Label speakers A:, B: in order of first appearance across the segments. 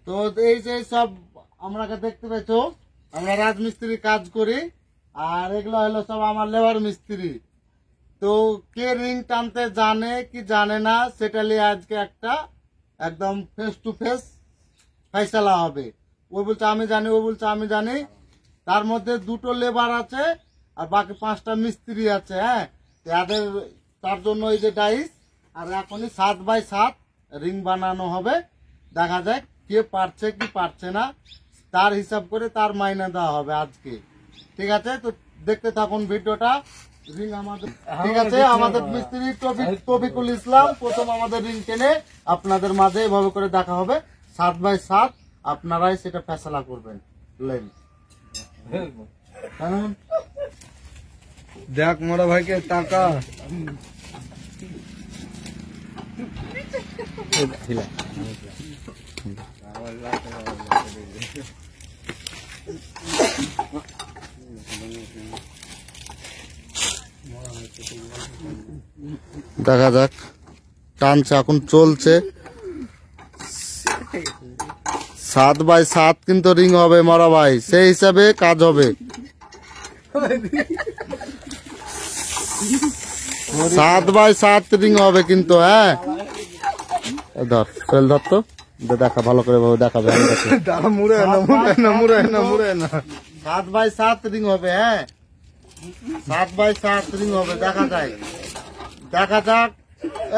A: তো এই যে সব আমরা দেখতে পেয়েছো, আমরা রাজমিস্ত্রি কাজ করি, আর এগুলো হলো সব আমার লেবার মিস্ত্রি। তো কে রিং টানতে জানে কি জানে না সেটা নিয়ে আজকে একটা একদম ফেস টু ফেস ফয়সালা হবে। ও বলছে আমি জানি, ও বলছে আমি জানি। তার মধ্যে দুটো লেবার আছে আর বাকি 5টা মিস্ত্রি আছে। হ্যাঁ, তাদের তার জন্য এই যে ডাইস, আর এখনই 7x7 রিং বানানো হবে। দেখা যাক কে পারছে কি পারছে না, তার হিসাব করে তার মাইনে দেওয়া হবে আজকে। ঠিক আছে, তো দেখতে থাকুন ভিডিওটা। রিং আমাদের ঠিক আছে, আমাদের মিস্ত্রি তবিকুল ইসলাম প্রথম আমাদের রিং টেনে আপনাদের মাঝে এভাবে করে দেখা হবে 7x7। আপনারাই সেটা ফয়সালা করবেন। লেন
B: দেখ মোড়া ভাইকে টাকা
A: দেখা যাক, টানছে এখন চলছে। 7x7 কিন্তু রিং হবে মরা ভাই, সেই হিসাবে কাজ হবে। 7x7 রিং হবে কিন্তু। হ্যাঁ, ধর ফেল ধর তো, দেখা ভালো করে দেখাবে। 7x7 রিং হবে। হ্যাঁ, 7x7 রিং হবে। দেখা যায়, দেখা যাক।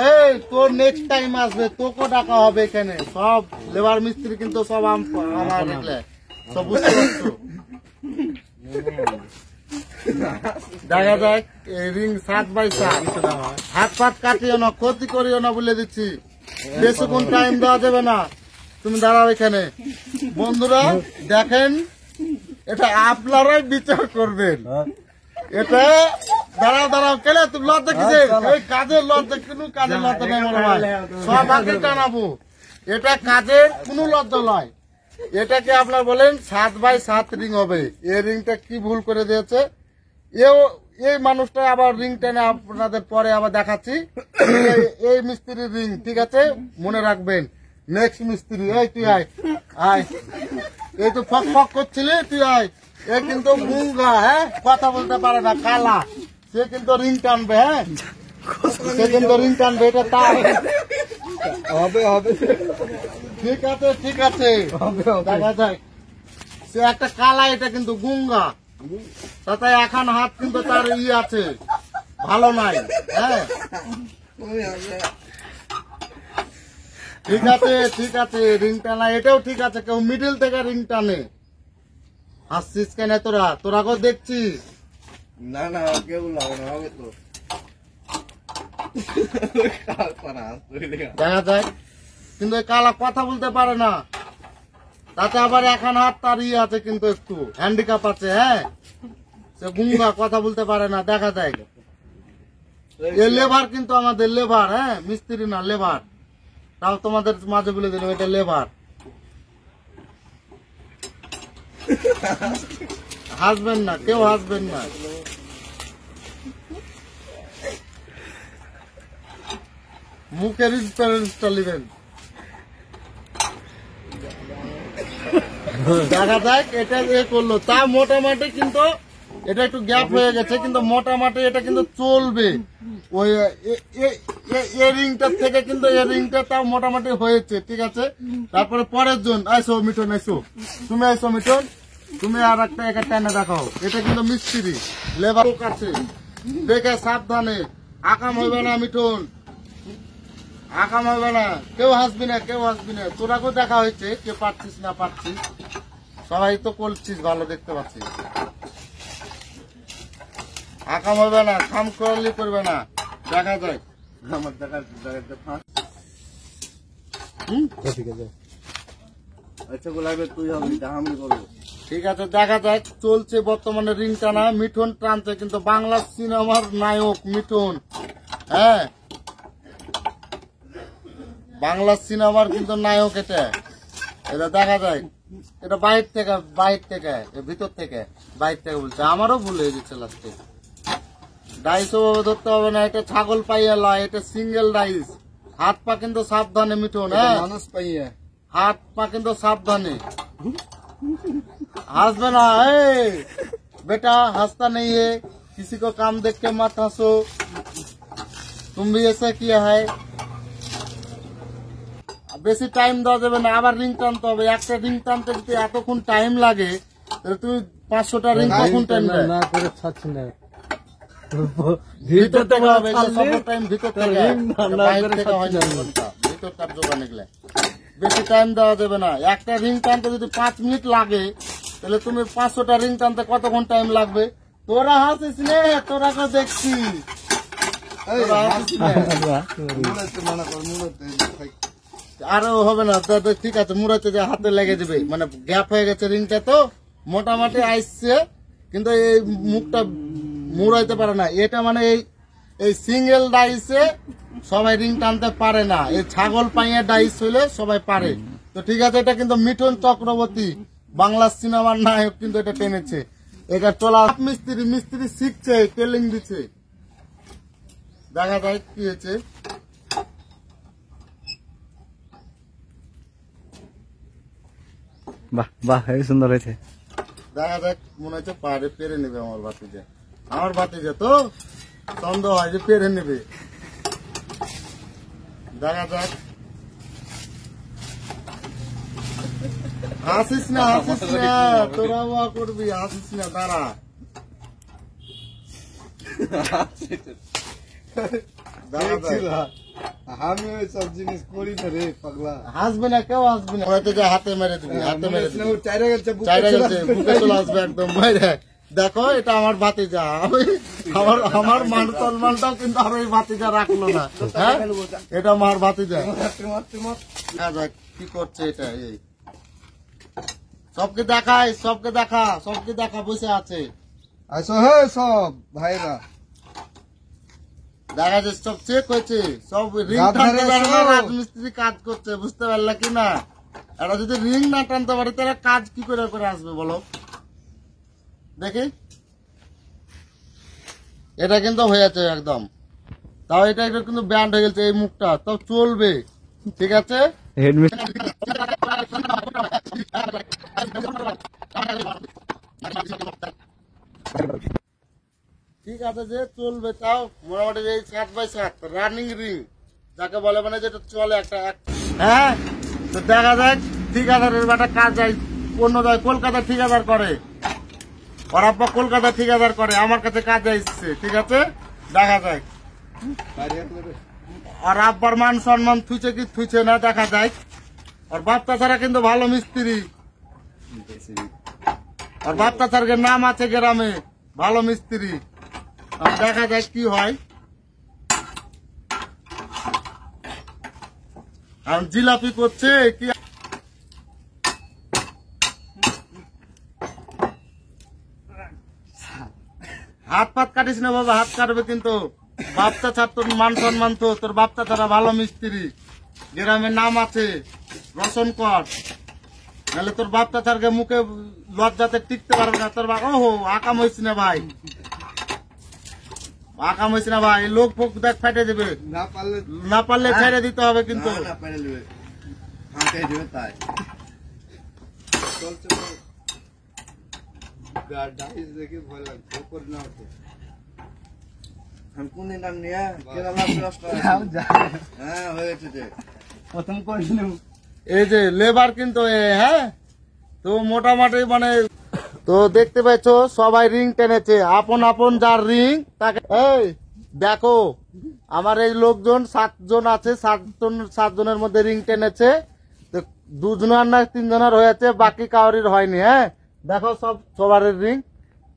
A: এই তোর নেক্সট টাইম আসবে, তোকে ডাকা হবে এখানে। সব লেবার মিস্ত্রি কিন্তু সব আমার দেখলে সব বুঝতে পারছো। দেখা যাক রিং 7x7। হাত পাত কাটিও না, ক্ষতি করিও না বলে দিচ্ছি। বেশিক্ষণ টাইম দেওয়া যাবে না, তুমি দাঁড়াও এখানে। বন্ধুরা দেখেন, এটা আপনারাই বিচার করবেন। এটা দাঁড়াও দাঁড়াও, কেলে তুমি লজ্জা কিসে? এই কাজের লজ্জা, কোনো কাজের লজ্জা নেই মনে হয়, সব আগে টানাবো। এটা কাজের কোনো লজ্জা নয়। এটাকে আপনার বলেন 7x7 রিং হবে। এই রিংটা কি ভুল করে দিয়েছে এই মানুষটা, আবার রিং টেনে আপনাদের পরে আবার দেখাচ্ছি। এই মিস্ত্রির রিং, ঠিক আছে, মনে রাখবেন। নেক্সট মিস্ত্রি, এই তুই আয় আয়, এই তো ফক ফক করছিলি, তুই আয়। এ কিন্তু গুঙ্গা, হ্যাঁ, কথা বলতে পারে না, কালা। সে কিন্তু রিং টানবে। হ্যাঁ, সে কিন্তু রিং টানবে। এটা তার
B: হবে হবে,
A: ঠিক আছে ঠিক আছে, দেখা যায়। সে একটা কালা, এটা কিন্তু গুঙ্গা। তাতে এখন হাত কিন্তু তার আছে, ভালো নাই। হ্যাঁ, ঠিক আছে ঠিক আছে, রিং টানা এটাও ঠিক আছে। কেউ মিডিল থেকে রিং টানে। হাসছিস কেন তোরা? তোরাকেও দেখছি।
B: না না কেউ লাগে না, হবে তো।
A: দেখা যায়, কিন্তু কালা কথা বলতে পারে না। তাতে আবার এখন হাত তার আছে, কিন্তু একটু হ্যান্ডিক্যাপ আছে। হ্যাঁ, সে গুঙ্গা, কথা বলতে পারে না। দেখা যায় এ লেবার, কিন্তু আমাদের লেবার। হ্যাঁ, মিস্ত্রি না, লেবার। তাও তোমাদের মাঝে বলে দিলাম, এটা লেবার। হাসবেন না, কেউ হাসবেন না। মুখের ইন্সপিরেশনটা নেবেন। দেখা যাক, এটা এ করলো তা মোটামুটি, কিন্তু এটা একটু গ্যাপ হয়ে গেছে, কিন্তু মোটামুটি এটা কিন্তু চলবে। ওই এ রিংটার থেকে কিন্তু এ রিংটা তাও মোটামুটি হয়েছে। ঠিক আছে, তারপরে পরের জন আইসো মিঠুন, আইসো তুমি, আইসো মিঠুন তুমি। আর একটা টাইনে দেখাও। এটা কিন্তু মিস্ত্রি, লেবার আছে, দেখে সাবধানে। আকাম হইবে না মিঠুন, আকাম হবে না। কেউ হাসবি না, কেউ হাসবি না। তোরাকেও দেখা হয়েছে, কে পারছিস না পারছিস, সবাই তো করছিস, ভালো দেখতে পাচ্ছিস। আকাম হবে না, খাম করলি করবে না। দেখা যায়
B: আমার দেখা ঠিক আছে। আচ্ছা গোলাপে তুই হবে, আমি করবো।
A: ঠিক আছে, দেখা যাক। চলছে বর্তমানে রিং টানা। মিঠুন টানছে, কিন্তু বাংলা সিনেমার নায়ক মিঠুন। হ্যাঁ, বাংলা সিনেমার কিন্তু নায়ক এটা। এটা দেখা যায়, এটা বাইর থেকে ভিতর থেকে বাইর থেকে বলছে। আমারও ভুল হয়ে গেছে লাস্টে। ডাইসও ধরতে হবে না, এটা ছাগল পাইয়া লয়, এটা সিঙ্গেল ডাইস। হাত পা কিন্তু সাবধানে মিঠুন। হ্যাঁ,
B: মানুষ পাইয়া
A: हाथ पा কিন্তু सावधानी हंसबे ना। बेटा हंसता नहीं है, किसी को काम देख के मत हंसो। तुम भी ऐसा किया है। বেশি টাইম দেওয়া যাবে না, আবার রিং টানতে হবে। একটা রিং টানতে যদি এতক্ষণ টাইম লাগে তাহলে তুমি 500টা রিং কখন টানবে?
B: না করে ছাড়ছি না,
A: ভিতর থেকে হবে, সব টাইম ভিতর থেকে, বাইরে থেকে হয় না, ভিতরকার জোগান এগুলা। বেশি টাইম দেওয়া যাবে না। একটা রিং টানতে যদি 5 মিনিট লাগে তাহলে তুমি 500টা রিং টানতে কতক্ষণ টাইম লাগবে? তোরা হাসিস নে, তোরা কে দেখছি। আরো হবে না, ঠিক আছে মুড়াতে যে হাতে লেগে যাবে, মানে গ্যাপ হয়ে গেছে রিংটা, তো মোটামুটি আইসছে, কিন্তু এই মুখটা মুড়াইতে পারে না। এটা মানে এই সিঙ্গেল ডাইসে সবাই রিং টানতে পারে না, এই ছাগল পাইয়া ডাইস হইলে সবাই পারে। তো ঠিক আছে, এটা কিন্তু মিঠুন চক্রবর্তী বাংলা সিনেমার নায়ক কিন্তু এটা টেনেছে। এটা তোলা মিস্ত্রি শিখছে, ট্রেনিং দিচ্ছে। দেখা যায় কি হয়েছে।
B: বাহ বাহ, হেবি সুন্দর হয়েছে।
A: দেখা যাক, মনে হচ্ছে পাহাড়ে পেরে নেবে আমার ভাতিজা। আমার ভাতিজা তো সন্দেহ হয় যে পেরে নেবে। দেখা যাক। হাসিস না, হাসিস না, তোরা করবি, হাসিস না, দাঁড়া।
B: আমি ওই সব জিনিস করি না রে পাগলা।
A: হাসবে না, কেউ হাসবে না। হয়তো যে হাতে মেরে দিবি, হাতে মেরে দিবি,
B: চাইরে গেছে,
A: বুকে চলে আসবে একদম মেরে। দেখো, এটা আমার ভাতিজা। আমার মান সম্মানটাও কিন্তু আর ওই ভাতিজা রাখলো না। হ্যাঁ, এটা আমার ভাতিজা। কি করছে এটা? এই সবকে দেখায়, সবকে দেখা, সবকে দেখা, বসে আছে।
B: আসো হে সব ভাইরা,
A: দেখা যাচ্ছে সব চেক হয়েছে, সব রিং টানতে পারে না, রাজমিস্ত্রি কাজ করছে, বুঝতে পারলা কি না? এরা যদি রিং না টানতে পারে তাহলে কাজ কি করে করে আসবে বলো দেখি। এটা কিন্তু হয়েছে একদম, তাও এটা কিন্তু ব্যান্ড হয়ে গেছে এই মুখটা, তাও চলবে, ঠিক আছে। ঠিক আছে, যে চলবে, তাও মোটামুটি এই 7x7 রানিং রিং যাকে বলে, মানে যেটা চলে একটা। হ্যাঁ, তো দেখা যাক ঠিকাদারের একটা কাজ যায় অন্য যায়, কলকাতা ঠিকাদার করে, ওর আব্বা কলকাতা ঠিকাদার করে, আমার কাছে কাজ আসছে, ঠিক আছে। দেখা যায় আর আব্বার মান সম্মান থুইছে কি থুইছে না, দেখা যায়। আর বাপ্তা ছাড়া কিন্তু ভালো মিস্ত্রি, আর বাপ্তা ছাড়ার নাম আছে গ্রামে ভালো মিস্ত্রি। দেখা যায় কি হয়। আর জিলাপি করছে কি, হাত পাত কাটিস না বাবা, হাত কাটবে কিন্তু। বাপ্তা ছাড় তোর মান সম্মান, তো তোর বাপ্তা ছাড়া ভালো মিস্ত্রি, গ্রামের নাম আছে, রোশন কর। নাহলে তোর বাপ্তা ছাড়কে মুখে লজ্জাতে টিকতে পারবে না তোর। ওহো, আকাম হয়েছি না ভাই, আকাম হয়েছে না ভাই, লোক ফোক দেখ ফেটে দেবে, না পারলে ছেড়ে দিতে হবে কিন্তু। এই যে লেবার কিন্তু, হ্যাঁ, তো মোটামুটি মানে তো দেখতে পাচ্ছ সবাই রিং টেনেছে, আপন আপন যার রিং তাকে। এই দেখো, আমার এই লোকজন 7 জন আছে, 7 জনের মধ্যে রিং টেনেছে, তো 2 জনের না 3 জনের হয়েছে, বাকি কাউরির হয়নি। হ্যাঁ, দেখো সবার রিং।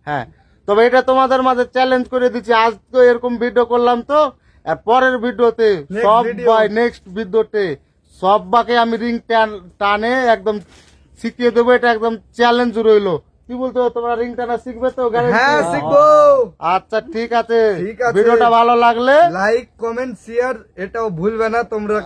A: হ্যাঁ, তবে এটা তোমাদের মাঝে চ্যালেঞ্জ করে দিচ্ছি, আজ তো এরকম ভিডিও করলাম, তো আর পরের ভিডিওতে সব নেক্সট ভিডিওতে সব বাকে আমি রিং টানে একদম শিখিয়ে দেবো, এটা একদম চ্যালেঞ্জ রইলো। কি বলতো, তোমরা রিং টানা শিখবে তো?
B: হ্যাঁ, শিখবো।
A: আচ্ছা, ঠিক আছে। ভিডিওটা ভালো লাগলে
B: লাইক, কমেন্ট, শেয়ার এটাও ভুলবে না তোমরা।